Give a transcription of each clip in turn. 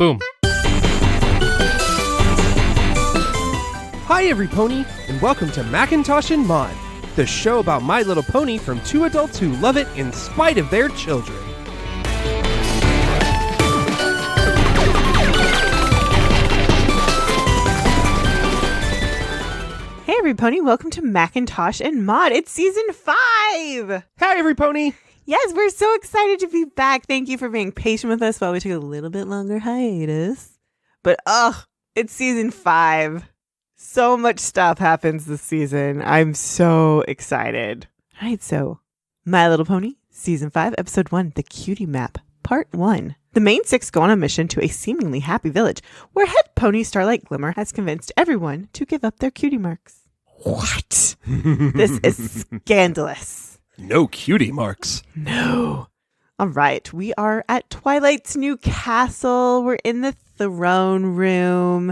Boom. Hi, every pony, and welcome to Macintosh and Maud, the show about My Little Pony from two adults who love it in spite of their children. Hey, every pony, welcome to Macintosh and Maud. It's season 5. Hi, every pony. Yes, we're so excited to be back. Thank you for being patient with us while we took a little bit longer hiatus. But, it's season 5. So much stuff happens this season. I'm so excited. All right, so My Little Pony, season 5, episode 1, The Cutie Map, part 1. The main 6 go on a mission to a seemingly happy village where head pony Starlight Glimmer has convinced everyone to give up their cutie marks. What? This is scandalous. No cutie marks. No. All right. We are at Twilight's new castle. We're in the throne room.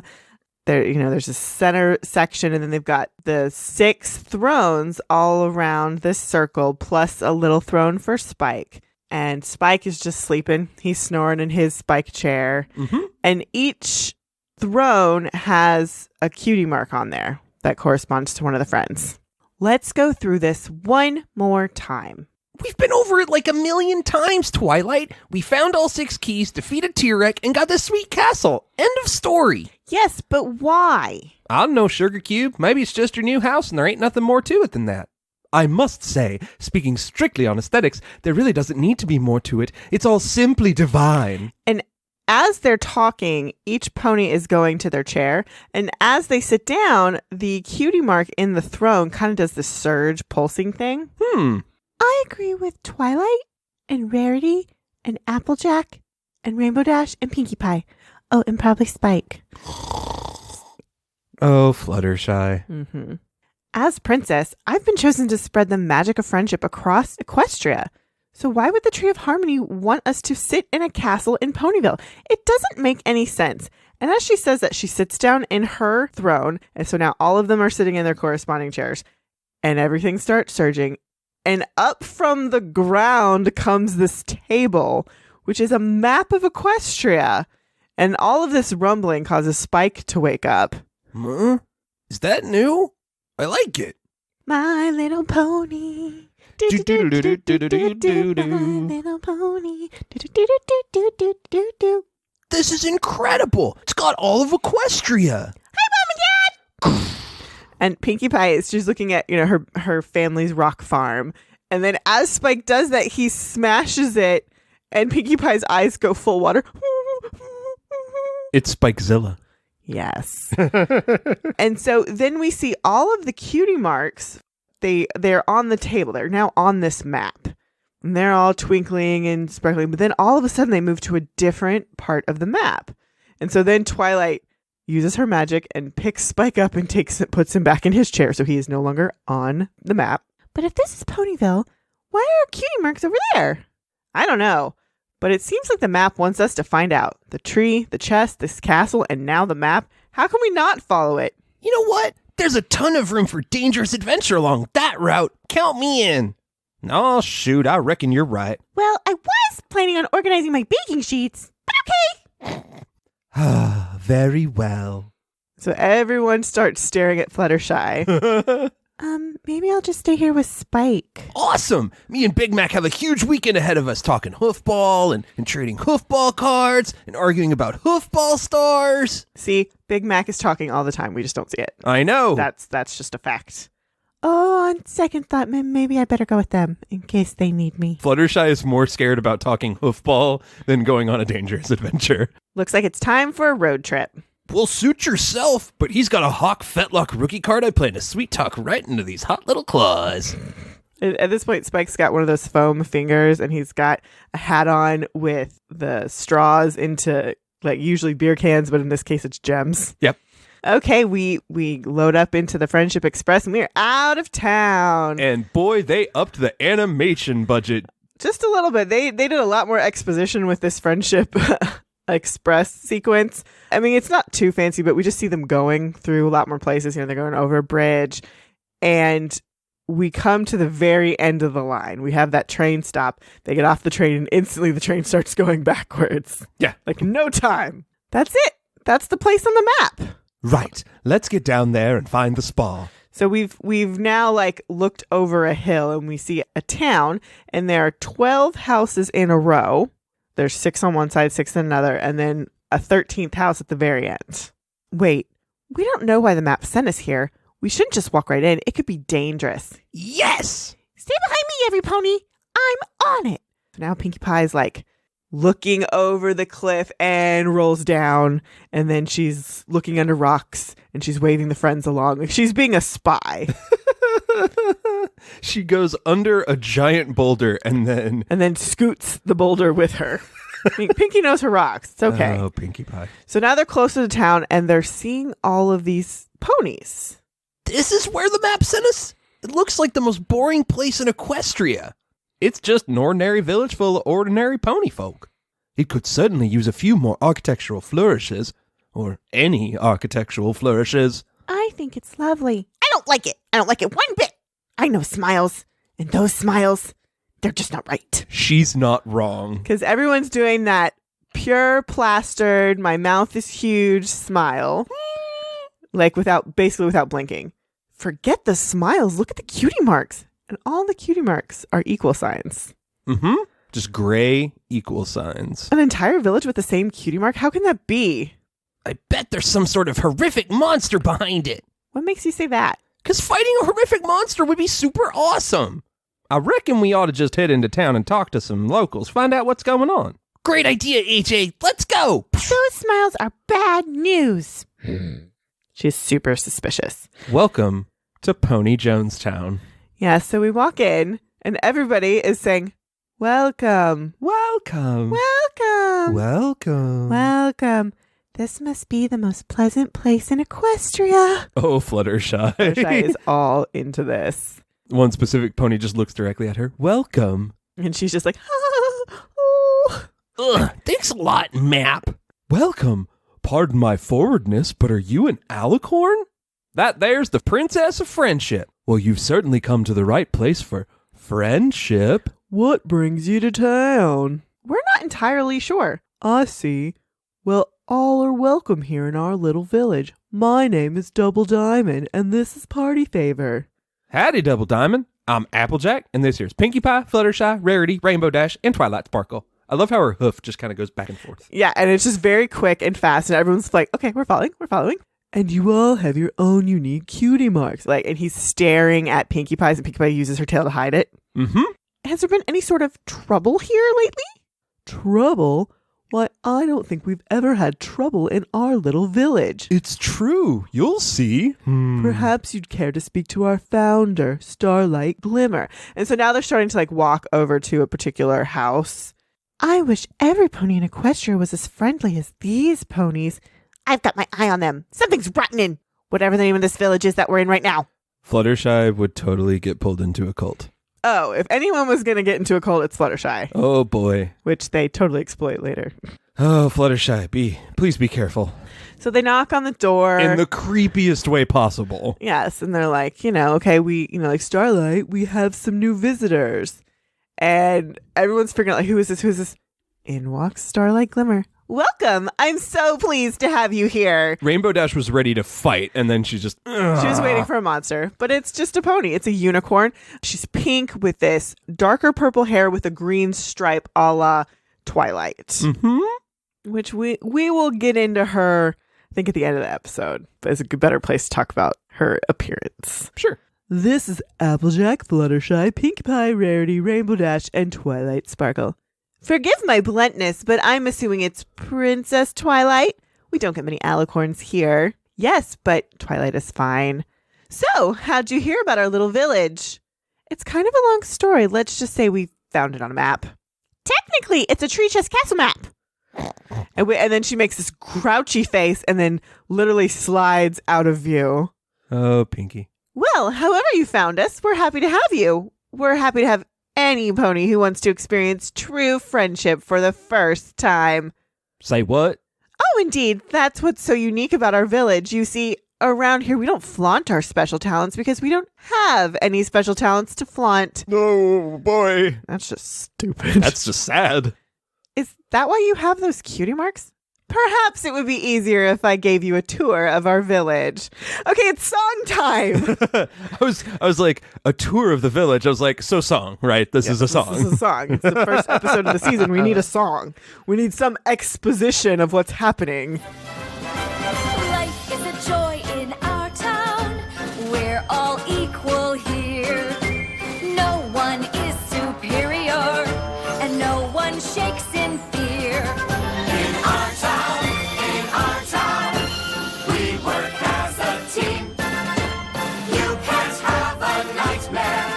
There's a center section, and then they've got the 6 thrones all around this circle, plus a little throne for Spike. And Spike is just sleeping. He's snoring in his Spike chair. Mm-hmm. And each throne has a cutie mark on there that corresponds to one of the friends. Let's go through this one more time. We've been over it like a million times, Twilight. We found all 6 keys, defeated T-Rex, and got this sweet castle. End of story. Yes, but why? I don't know, Sugar Cube. Maybe it's just your new house and there ain't nothing more to it than that. I must say, speaking strictly on aesthetics, there really doesn't need to be more to it. It's all simply divine. And as they're talking, each pony is going to their chair. And as they sit down, the cutie mark in the throne kind of does this surge pulsing thing. I agree with Twilight and Rarity and Applejack and Rainbow Dash and Pinkie Pie. Oh, and probably Spike. Oh, Fluttershy. Mm-hmm. As princess, I've been chosen to spread the magic of friendship across Equestria. So why would the Tree of Harmony want us to sit in a castle in Ponyville? It doesn't make any sense. And as she says that, she sits down in her throne. And so now all of them are sitting in their corresponding chairs. And everything starts surging. And up from the ground comes this table, which is a map of Equestria. And all of this rumbling causes Spike to wake up. Huh? Is that new? I like it. My Little Pony. My Little Pony. This is incredible. It's got all of Equestria. Hi, Mom and Dad. And Pinkie Pie is just looking at, her family's rock farm. And then as Spike does that, he smashes it and Pinkie Pie's eyes go full water. It's Spikezilla. Yes. And so then we see all of the cutie marks. They're on the table. They're now on this map. And they're all twinkling and sparkling. But then all of a sudden they move to a different part of the map. And so then Twilight uses her magic and picks Spike up and puts him back in his chair. So he is no longer on the map. But if this is Ponyville, why are cutie marks over there? I don't know. But it seems like the map wants us to find out. The tree, the chest, this castle, and now the map. How can we not follow it? You know what? There's a ton of room for dangerous adventure along that route. Count me in. Oh, shoot. I reckon you're right. Well, I was planning on organizing my baking sheets, but okay. Ah, very well. So everyone starts staring at Fluttershy. Maybe I'll just stay here with Spike. Awesome! Me and Big Mac have a huge weekend ahead of us talking hoofball and trading hoofball cards and arguing about hoofball stars. See, Big Mac is talking all the time. We just don't see it. I know. That's just a fact. Oh, on second thought, maybe I better go with them in case they need me. Fluttershy is more scared about talking hoofball than going on a dangerous adventure. Looks like it's time for a road trip. Well, suit yourself, but he's got a Hawk Fetlock rookie card. I plan to sweet talk right into these hot little claws. At this point, Spike's got one of those foam fingers, and he's got a hat on with the straws into, usually beer cans, but in this case, it's gems. Yep. Okay, we load up into the Friendship Express, and we're out of town. And boy, they upped the animation budget. Just a little bit. They did a lot more exposition with this Friendship Express sequence. I mean, it's not too fancy, but we just see them going through a lot more places. They're going over a bridge, and we come to the very end of the line. We have that train stop. They get off the train, and instantly the train starts going backwards. Yeah. No time. That's it. That's the place on the map. Right. Let's get down there and find the spa. So we've now like looked over a hill and we see a town, and there are 12 houses in a row. There's 6 on one side, 6 on another, and then a 13th house at the very end. Wait, we don't know why the map sent us here. We shouldn't just walk right in. It could be dangerous. Yes! Stay behind me, every pony. I'm on it. So now Pinkie Pie's like looking over the cliff and rolls down, and then she's looking under rocks and she's waving the friends along. Like she's being a spy. She goes under a giant boulder and then scoots the boulder with her. I mean, Pinkie knows her rocks. It's okay. Oh, Pinkie Pie. So now they're closer to town and they're seeing all of these ponies. This is where the map sent us? It looks like the most boring place in Equestria. It's just an ordinary village full of ordinary pony folk. It could certainly use a few more architectural flourishes, or any architectural flourishes. I think it's lovely. I don't like it. I don't like it one bit. I know smiles, and those smiles, they're just not right. She's not wrong. Because everyone's doing that pure plastered, my mouth is huge smile. Like basically without blinking. Forget the smiles. Look at the cutie marks. And all the cutie marks are equal signs. Mm-hmm. Just gray equal signs. An entire village with the same cutie mark? How can that be? I bet there's some sort of horrific monster behind it. What makes you say that? Because fighting a horrific monster would be super awesome. I reckon we ought to just head into town and talk to some locals, find out what's going on. Great idea, AJ. Let's go. Those smiles are bad news. She's super suspicious. Welcome to Pony Jonestown. Yeah, so we walk in, and everybody is saying, welcome. Welcome. Welcome. Welcome. Welcome. This must be the most pleasant place in Equestria. Oh, Fluttershy. Fluttershy is all into this. One specific pony just looks directly at her. Welcome. And she's just like, oh. Ugh, thanks a lot, Map. Welcome. Pardon my forwardness, but are you an alicorn? That there's the Princess of Friendship. Well, you've certainly come to the right place for friendship. What brings you to town? We're not entirely sure. I see. Well, all are welcome here in our little village. My name is Double Diamond, and this is Party Favor. Howdy, Double Diamond. I'm Applejack, and this here's Pinkie Pie, Fluttershy, Rarity, Rainbow Dash, and Twilight Sparkle. I love how her hoof just kind of goes back and forth. Yeah, and it's just very quick and fast, and everyone's like, okay, we're following. And you all have your own unique cutie marks. And he's staring at Pinkie Pie's, and Pinkie Pie uses her tail to hide it. Mm-hmm. Has there been any sort of trouble here lately? Trouble? Why, I don't think we've ever had trouble in our little village. It's true. You'll see. Perhaps you'd care to speak to our founder, Starlight Glimmer. And so now they're starting to walk over to a particular house. I wish every pony in Equestria was as friendly as these ponies. I've got my eye on them. Something's rotten in whatever the name of this village is that we're in right now. Fluttershy would totally get pulled into a cult. Oh, if anyone was going to get into a cult, it's Fluttershy. Oh, boy. Which they totally exploit later. Oh, Fluttershy, please be careful. So they knock on the door. In the creepiest way possible. Yes, and they're like, okay, we, Starlight, we have some new visitors. And everyone's figuring out, who is this? In walks Starlight Glimmer. Welcome. I'm so pleased to have you here. Rainbow Dash was ready to fight, and then she just... She was waiting for a monster, but it's just a pony. It's a unicorn. She's pink with this darker purple hair with a green stripe a la Twilight. Mm-hmm. Which we will get into her, I think, at the end of the episode. But it's a better place to talk about her appearance. Sure. This is Applejack, Fluttershy, Pinkie Pie, Rarity, Rainbow Dash, and Twilight Sparkle. Forgive my bluntness, but I'm assuming it's Princess Twilight. We don't get many alicorns here. Yes, but Twilight is fine. So, how'd you hear about our little village? It's kind of a long story. Let's just say we found it on a map. Technically, it's a tree chest castle map. And then she makes this grouchy face and then literally slides out of view. Oh, Pinkie. Well, however you found us, we're happy to have you. We're happy to have any pony who wants to experience true friendship for the first time. Say what? Oh, indeed. That's what's so unique about our village. You see, around here, we don't flaunt our special talents because we don't have any special talents to flaunt. Oh, boy. That's just stupid. That's just sad. Is that why you have those cutie marks? Perhaps it would be easier if I gave you a tour of our village. Okay, it's song time. I was like, a tour of the village. I was like, so song, right? This is a song. This is a song. It's the first episode of the season. We need a song. We need some exposition of what's happening. Life is a joy in our town. We're all equal here. No one is superior, and no one shakes in fear. In our town, we work as a team. You can't have a nightmare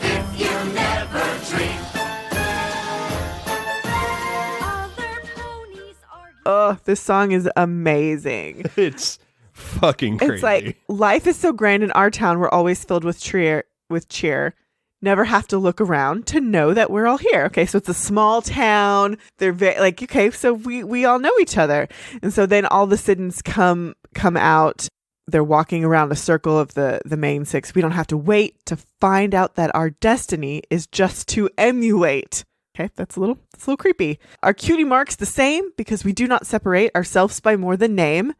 if you never dream. Other ponies are... Oh, this song is amazing. It's fucking crazy. It's like, life is so grand in our town. We're always filled with cheer. Never have to look around to know that we're all here. Okay, so it's a small town. They're like, okay, so we all know each other. And so then all the citizens come out. They're walking around the circle of the main six. We don't have to wait to find out that our destiny is just to emulate. Okay, that's a little creepy. Our cutie mark's the same because we do not separate ourselves by more than name.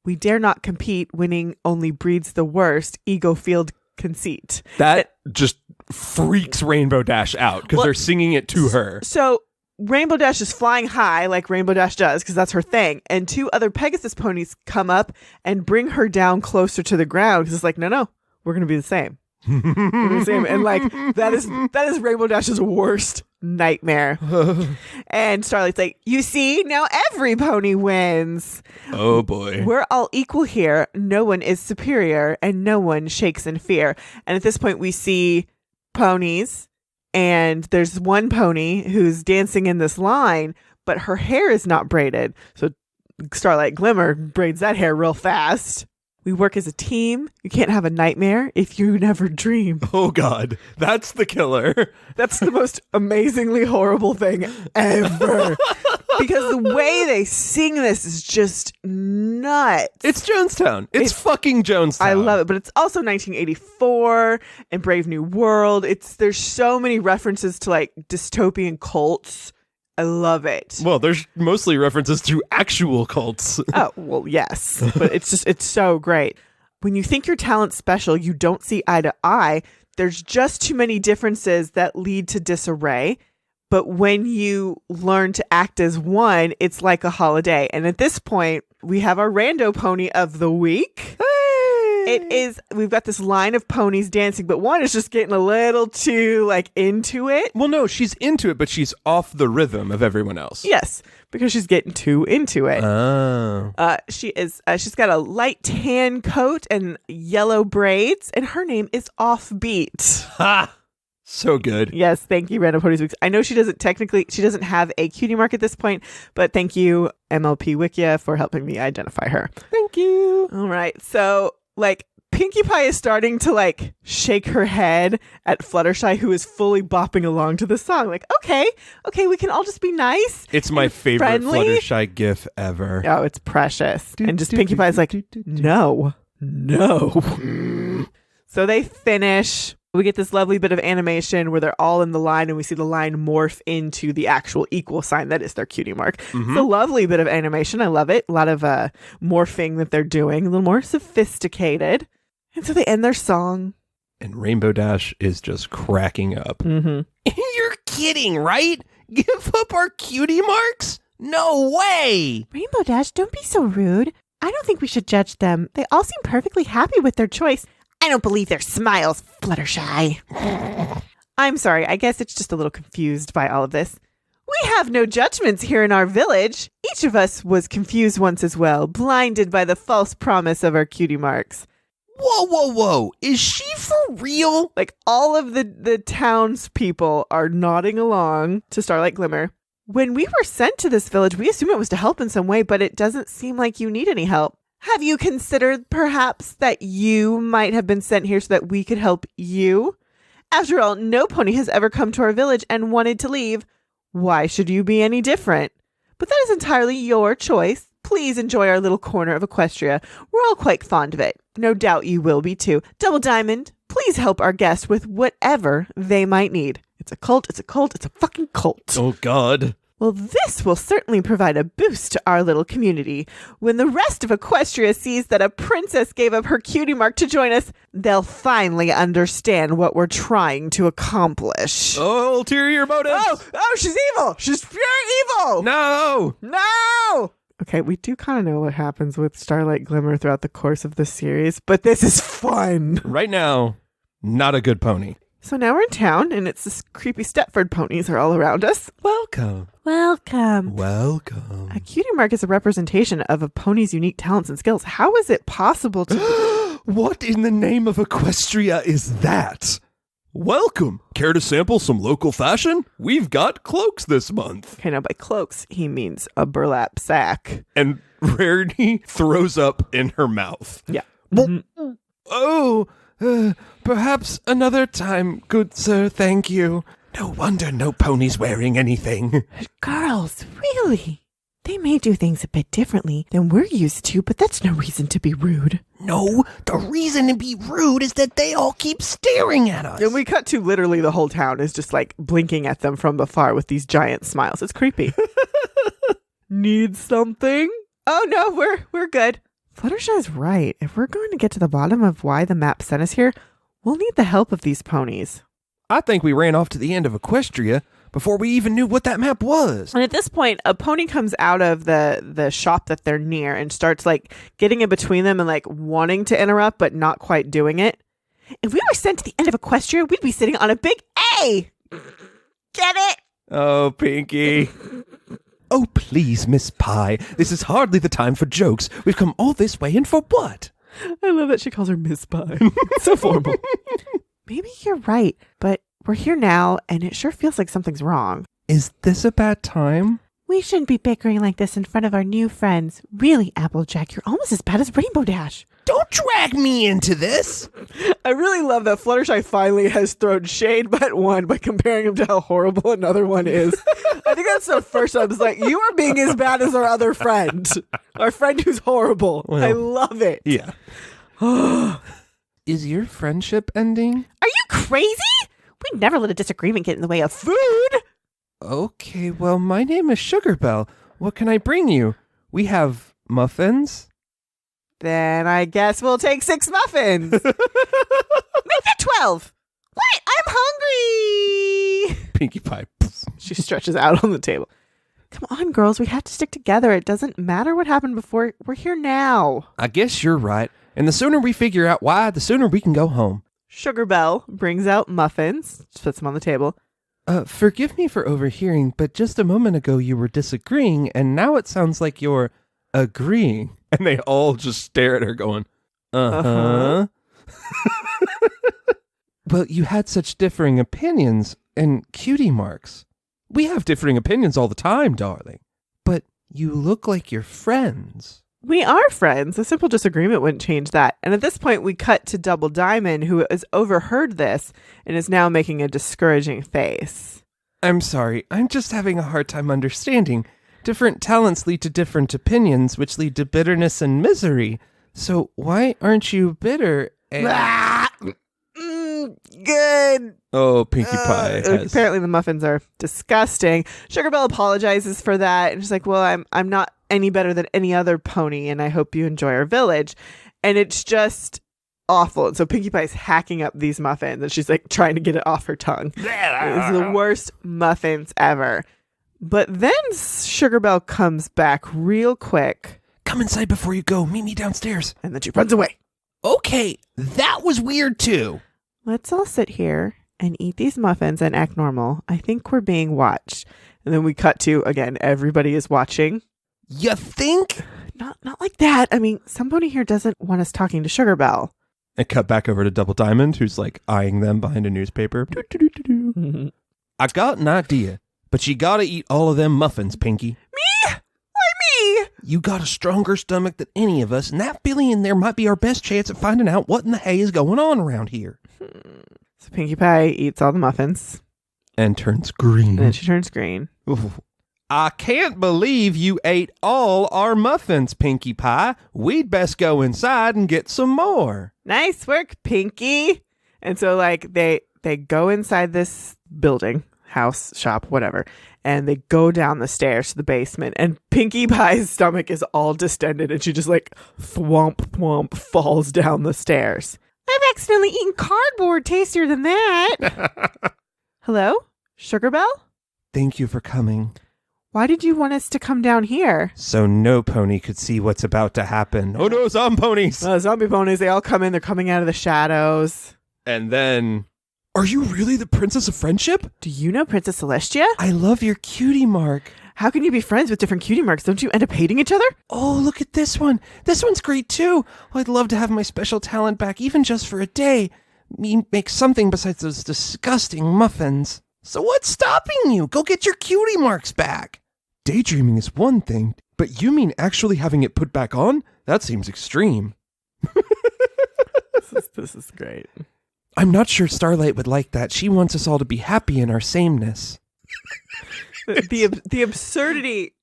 We dare not compete. Winning only breeds the worst ego-filled conceit. That just freaks Rainbow Dash out because they're singing it to her. So Rainbow Dash is flying high like Rainbow Dash does because that's her thing. And two other Pegasus ponies come up and bring her down closer to the ground because it's like, no, we're going to be the same. We're gonna be the same. And like, that is Rainbow Dash's worst nightmare. And Starlight's like, you see, now every pony wins. Oh boy. We're all equal here. No one is superior and no one shakes in fear. And at this point we see ponies, and there's one pony who's dancing in this line, but her hair is not braided. So Starlight Glimmer braids that hair real fast. We work as a team. You can't have a nightmare if you never dream. Oh God, that's the killer. That's the most amazingly horrible thing ever. Because the way they sing this is just nuts. It's Jonestown. It's fucking Jonestown. I love it, but it's also 1984 and Brave New World. There's so many references to like dystopian cults. I love it. Well, there's mostly references to actual cults. Oh, well, yes. But it's so great. When you think your talent's special, you don't see eye to eye. There's just too many differences that lead to disarray. But when you learn to act as one, it's like a holiday. And at this point, we have our rando pony of the week. We've got this line of ponies dancing, but one is just getting a little too like into it. Well, no, she's into it, but she's off the rhythm of everyone else. Yes, because she's getting too into it. Oh. She's got a light tan coat and yellow braids, and her name is Offbeat. Ha! So good. Yes, thank you, Random Ponies Weeks. I know she doesn't have a cutie mark at this point, but thank you, MLP Wikia, for helping me identify her. Thank you. All right, so like Pinkie Pie is starting to like shake her head at Fluttershy, who is fully bopping along to the song. Like, okay, we can all just be nice. It's my favorite friendly. Fluttershy gif ever. Oh, it's precious. And just Pinkie Pie is like, no. So they finish. We get this lovely bit of animation where they're all in the line and we see the line morph into the actual equal sign that is their cutie mark. Mm-hmm. It's a lovely bit of animation. I love it. A lot of morphing that they're doing, a little more sophisticated. And so they end their song. And Rainbow Dash is just cracking up. Mm-hmm. You're kidding, right? Give up our cutie marks? No way! Rainbow Dash, don't be so rude. I don't think we should judge them. They all seem perfectly happy with their choice. I don't believe their smiles, Fluttershy. I'm sorry. I guess it's just a little confused by all of this. We have no judgments here in our village. Each of us was confused once as well, blinded by the false promise of our cutie marks. Whoa. Is she for real? Like all of the townspeople are nodding along to Starlight Glimmer. When we were sent to this village, we assumed it was to help in some way, but it doesn't seem like you need any help. Have you considered perhaps that you might have been sent here so that we could help you? After all, no pony has ever come to our village and wanted to leave. Why should you be any different? But that is entirely your choice. Please enjoy our little corner of Equestria. We're all quite fond of it. No doubt you will be too. Double Diamond, please help our guests with whatever they might need. It's a cult. It's a fucking cult. Oh, God. Well, this will certainly provide a boost to our little community. When the rest of Equestria sees that a princess gave up her cutie mark to join us, they'll finally understand what we're trying to accomplish. Ulterior motives. Oh, she's evil. She's pure evil. No. Okay, we do kind of know what happens with Starlight Glimmer throughout the course of this series, but this is fun. Right now, not a good pony. So now we're in town, and it's this creepy Stepford ponies are all around us. Welcome. A cutie mark is a representation of a pony's unique talents and skills. How is it possible to... What in the name of Equestria is that? Welcome. Care to sample some local fashion? We've got cloaks this month. Okay, now by cloaks, he means a burlap sack. And Rarity throws up in her mouth. Yeah. Oh, perhaps another time, good sir, thank you. No wonder no pony's wearing anything. Girls, really? They may do things a bit differently than we're used to, but that's no reason to be rude. No, the reason to be rude is that they all keep staring at us. And we cut to literally the whole town is just like blinking at them from afar with these giant smiles. It's creepy. Need something? Oh no, we're good. Fluttershy's right. If we're going to get to the bottom of why the map sent us here, we'll need the help of these ponies. I think we ran off to the end of Equestria before we even knew what that map was. And at this point, a pony comes out of the shop that they're near and starts like getting in between them and like wanting to interrupt, but not quite doing it. If we were sent to the end of Equestria, we'd be sitting on a big A. Get it? Oh, Pinky. Oh, please, Miss Pie. This is hardly the time for jokes. We've come all this way, and for what? I love that she calls her Miss Pie. So formal. Maybe you're right, but we're here now, and it sure feels like something's wrong. Is this a bad time? We shouldn't be bickering like this in front of our new friends. Really, Applejack, you're almost as bad as Rainbow Dash. Don't drag me into this. I really love that Fluttershy finally has thrown shade but one by comparing him to how horrible another one is. I think that's the first time. It's like, you are being as bad as our other friend. Our friend who's horrible. Well, I love it. Yeah. Is your friendship ending? Are you crazy? We'd never let a disagreement get in the way of food. Okay, well, my name is Sugarbell. What can I bring you? We have muffins. Then I guess we'll take 6 muffins. Make that 12. What? I'm hungry. Pinkie Pie. She stretches out on the table. Come on, girls. We have to stick together. It doesn't matter what happened before. We're here now. I guess you're right. And the sooner we figure out why, the sooner we can go home. Sugarbell brings out muffins, puts them on the table. Forgive me for overhearing, but just a moment ago you were disagreeing, and now it sounds like you're agreeing. And they all just stare at her going, uh-huh. Well, you had such differing opinions and cutie marks. We have differing opinions all the time, darling. But you look like you're friends. We are friends. A simple disagreement wouldn't change that. And at this point, we cut to Double Diamond, who has overheard this and is now making a discouraging face. I'm sorry. I'm just having a hard time understanding. Different talents lead to different opinions, which lead to bitterness and misery. So why aren't you bitter? Good. Oh, Pinkie Pie. Apparently the muffins are disgusting. Sugarbell apologizes for that. And she's like, well, I'm not any better than any other pony, and I hope you enjoy our village. And it's just awful. And so Pinkie Pie's hacking up these muffins, and she's like trying to get it off her tongue. It's the worst muffins ever. But then Sugarbell comes back real quick. Come inside before you go. Meet me downstairs. And then she runs away. Okay, that was weird too. Let's all sit here and eat these muffins and act normal. I think we're being watched. And then we cut to, again, everybody is watching. You think? Not like that. I mean, somebody here doesn't want us talking to Sugarbell. And cut back over to Double Diamond, who's like eyeing them behind a newspaper. I got an idea, but you gotta eat all of them muffins, Pinky. Me? Why me? You got a stronger stomach than any of us, and that feeling in there might be our best chance at finding out what in the hay is going on around here. So Pinkie Pie eats all the muffins. And turns green. And then she turns green. Ooh. I can't believe you ate all our muffins, Pinkie Pie. We'd best go inside and get some more. Nice work, Pinkie. And so, like, they go inside this building, house, shop, whatever. And they go down the stairs to the basement, and Pinkie Pie's stomach is all distended, and she just like thwomp thwomp falls down the stairs. I've accidentally eaten cardboard tastier than that. Hello? Sugar Bell? Thank you for coming. Why did you want us to come down here? So no pony could see what's about to happen. Oh no, zombie ponies! Zombie ponies, they all come in. They're coming out of the shadows. And then... Are you really the Princess of Friendship? Do you know Princess Celestia? I love your cutie mark. How can you be friends with different cutie marks? Don't you end up hating each other? Oh, look at this one. This one's great too. Oh, I'd love to have my special talent back, even just for a day. Make something besides those disgusting muffins. So what's stopping you? Go get your cutie marks back. Daydreaming is one thing, but you mean actually having it put back on? That seems extreme. This is great. I'm not sure Starlight would like that. She wants us all to be happy in our sameness. The absurdity.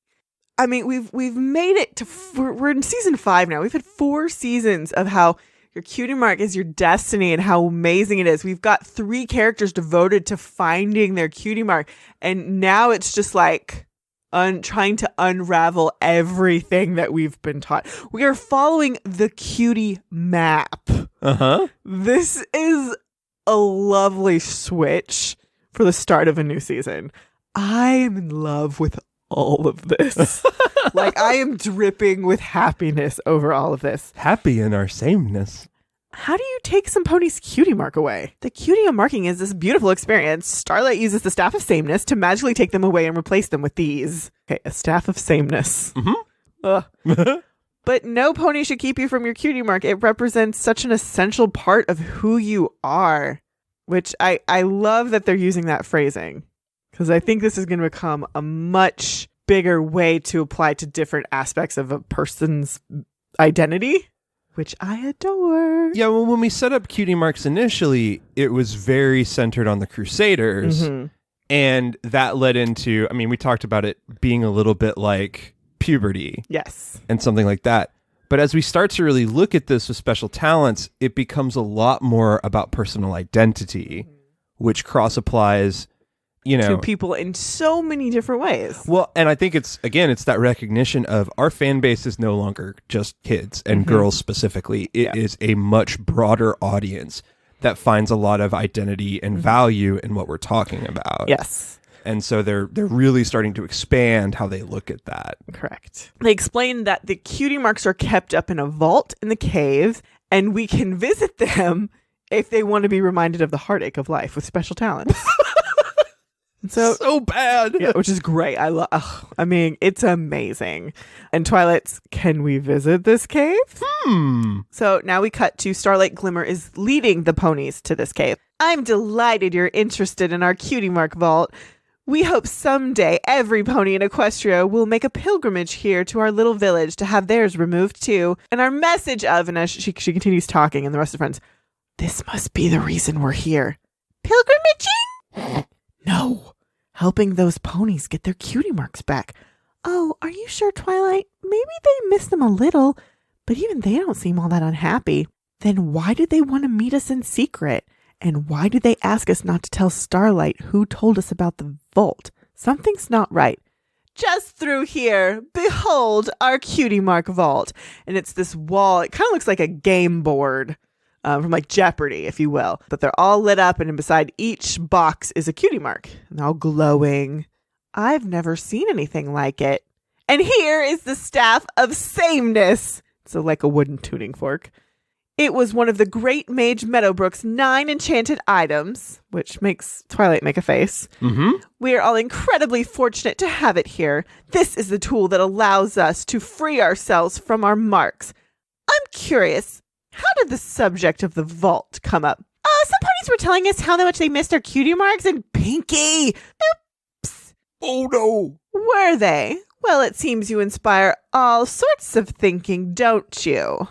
I mean, we've made it to we're in season 5 now. We've had 4 seasons of how your cutie mark is your destiny and how amazing it is. We've got 3 characters devoted to finding their cutie mark, and now it's just like trying to unravel everything that we've been taught. We are following the Cutie Map. This is a lovely switch for the start of a new season. I am in love with all of this. Like, I am dripping with happiness over all of this. Happy in our sameness. How do you take some pony's cutie mark away? The cutie marking is this beautiful experience. Starlight uses the staff of sameness to magically take them away and replace them with these. Okay, a staff of sameness. But no pony should keep you from your cutie mark. It represents such an essential part of who you are, which I love that they're using that phrasing, because I think this is going to become a much bigger way to apply to different aspects of a person's identity, which I adore. Yeah, well, when we set up cutie marks initially, it was very centered on the Crusaders. And that led into, I mean, we talked about it being a little bit like puberty. Yes. And something like that. But as we start to really look at this with special talents, it becomes a lot more about personal identity, which cross applies, you know, to people in so many different ways. Well, and I think it's that recognition of our fan base is no longer just kids and girls specifically. It is a much broader audience that finds a lot of identity and value in what we're talking about. Yes. And so they're really starting to expand how they look at that. Correct. They explain that the cutie marks are kept up in a vault in the cave, and we can visit them if they want to be reminded of the heartache of life with special talents. So bad. Yeah, which is great. I mean, it's amazing. And Twilight's, can we visit this cave? So now we cut to Starlight Glimmer is leading the ponies to this cave. I'm delighted you're interested in our cutie mark vault. We hope someday every pony in Equestria will make a pilgrimage here to our little village to have theirs removed too. And our message of, and as she continues talking and the rest of the friends, this must be the reason we're here. Pilgrimaging? No. Helping those ponies get their cutie marks back. Oh, are you sure, Twilight? Maybe they miss them a little, but even they don't seem all that unhappy. Then why did they want to meet us in secret? And why did they ask us not to tell Starlight who told us about the vault? Something's not right. Just through here, behold our cutie mark vault. And it's this wall. It kind of looks like a game board from like Jeopardy, if you will. But they're all lit up, and beside each box is a cutie mark. And they're all glowing. I've never seen anything like it. And here is the staff of sameness. So like a wooden tuning fork. It was one of the great Mage Meadowbrook's 9 enchanted items, which makes Twilight make a face. We are all incredibly fortunate to have it here. This is the tool that allows us to free ourselves from our marks. I'm curious, how did the subject of the vault come up? Some ponies were telling us how much they missed their cutie marks, and Pinkie! Oops! Oh no! Were they? Well, it seems you inspire all sorts of thinking, don't you?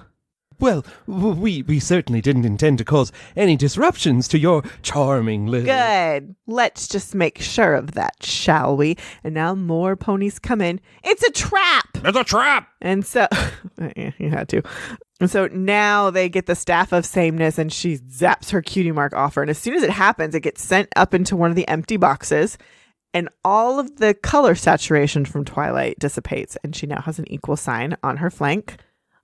Well, we certainly didn't intend to cause any disruptions to your charming little... Good. Let's just make sure of that, shall we? And now more ponies come in. It's a trap! It's a trap! And so... you had to. And so now they get the staff of sameness and she zaps her cutie mark off her. And as soon as it happens, it gets sent up into one of the empty boxes and all of the color saturation from Twilight dissipates. And she now has an equal sign on her flank.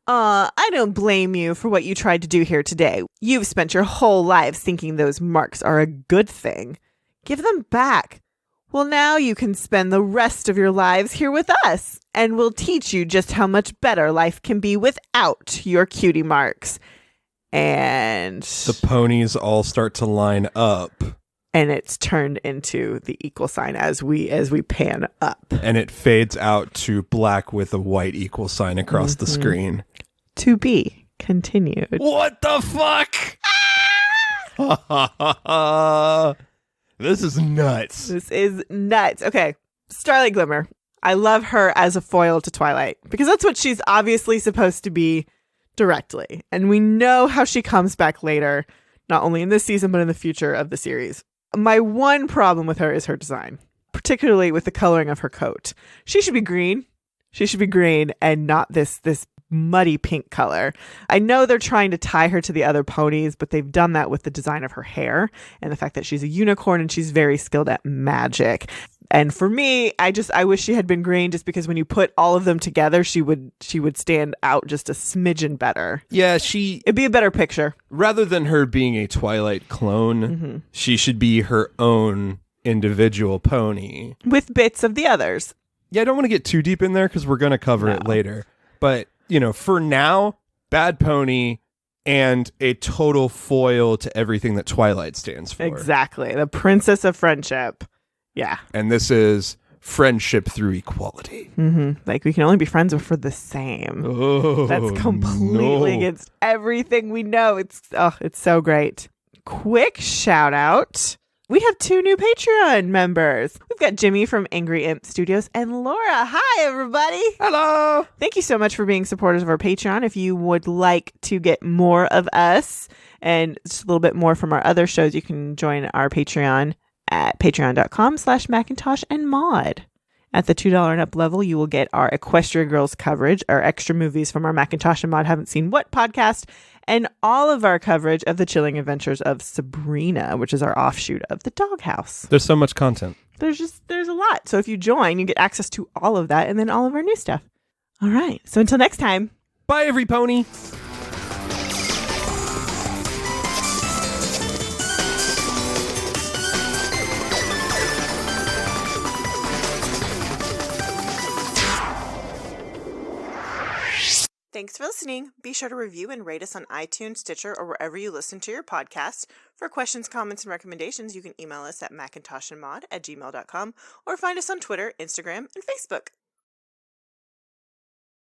I don't blame you for what you tried to do here today. You've spent your whole lives thinking those marks are a good thing. Give them back. Well, now you can spend the rest of your lives here with us, and we'll teach you just how much better life can be without your cutie marks. And The ponies all start to line up. And it's turned into the equal sign as we pan up. And it fades out to black with a white equal sign across the screen. To be continued. What the fuck? This is nuts. This is nuts. Okay. Starlight Glimmer. I love her as a foil to Twilight because that's what she's obviously supposed to be directly. And we know how she comes back later, not only in this season, but in the future of the series. My one problem with her is her design, particularly with the coloring of her coat. She should be green. She should be green and not this muddy pink color. I know they're trying to tie her to the other ponies, but they've done that with the design of her hair and the fact that she's a unicorn and she's very skilled at magic. And for me, I wish she had been green just because when you put all of them together, she would stand out just a smidgen better. Yeah, it'd be a better picture. Rather than her being a Twilight clone, she should be her own individual pony. With bits of the others. Yeah, I don't want to get too deep in there because we're going to cover it later. But, for now, bad pony and a total foil to everything that Twilight stands for. Exactly. The princess of friendship. Yeah. And this is friendship through equality. Like, we can only be friends if we're the same. Oh, that's completely against everything we know. It's so great. Quick shout out. We have 2 new Patreon members. We've got Jimmy from Angry Imp Studios and Laura. Hi, everybody. Hello. Thank you so much for being supporters of our Patreon. If you would like to get more of us and just a little bit more from our other shows, you can join our Patreon at patreon.com/macintosh&maud. At the $2 and up level, you will get our Equestria Girls coverage, our extra movies from our Macintosh and Maud Haven't Seen What podcast, and all of our coverage of the chilling adventures of Sabrina, which is our offshoot of the Doghouse. There's so much content. There's a lot. So if you join, you get access to all of that and then all of our new stuff. All right. So until next time. Bye, every pony. Thanks for listening. Be sure to review and rate us on iTunes, Stitcher, or wherever you listen to your podcast. For questions, comments, and recommendations, you can email us at macintoshandmaud@gmail.com or find us on Twitter, Instagram, and Facebook.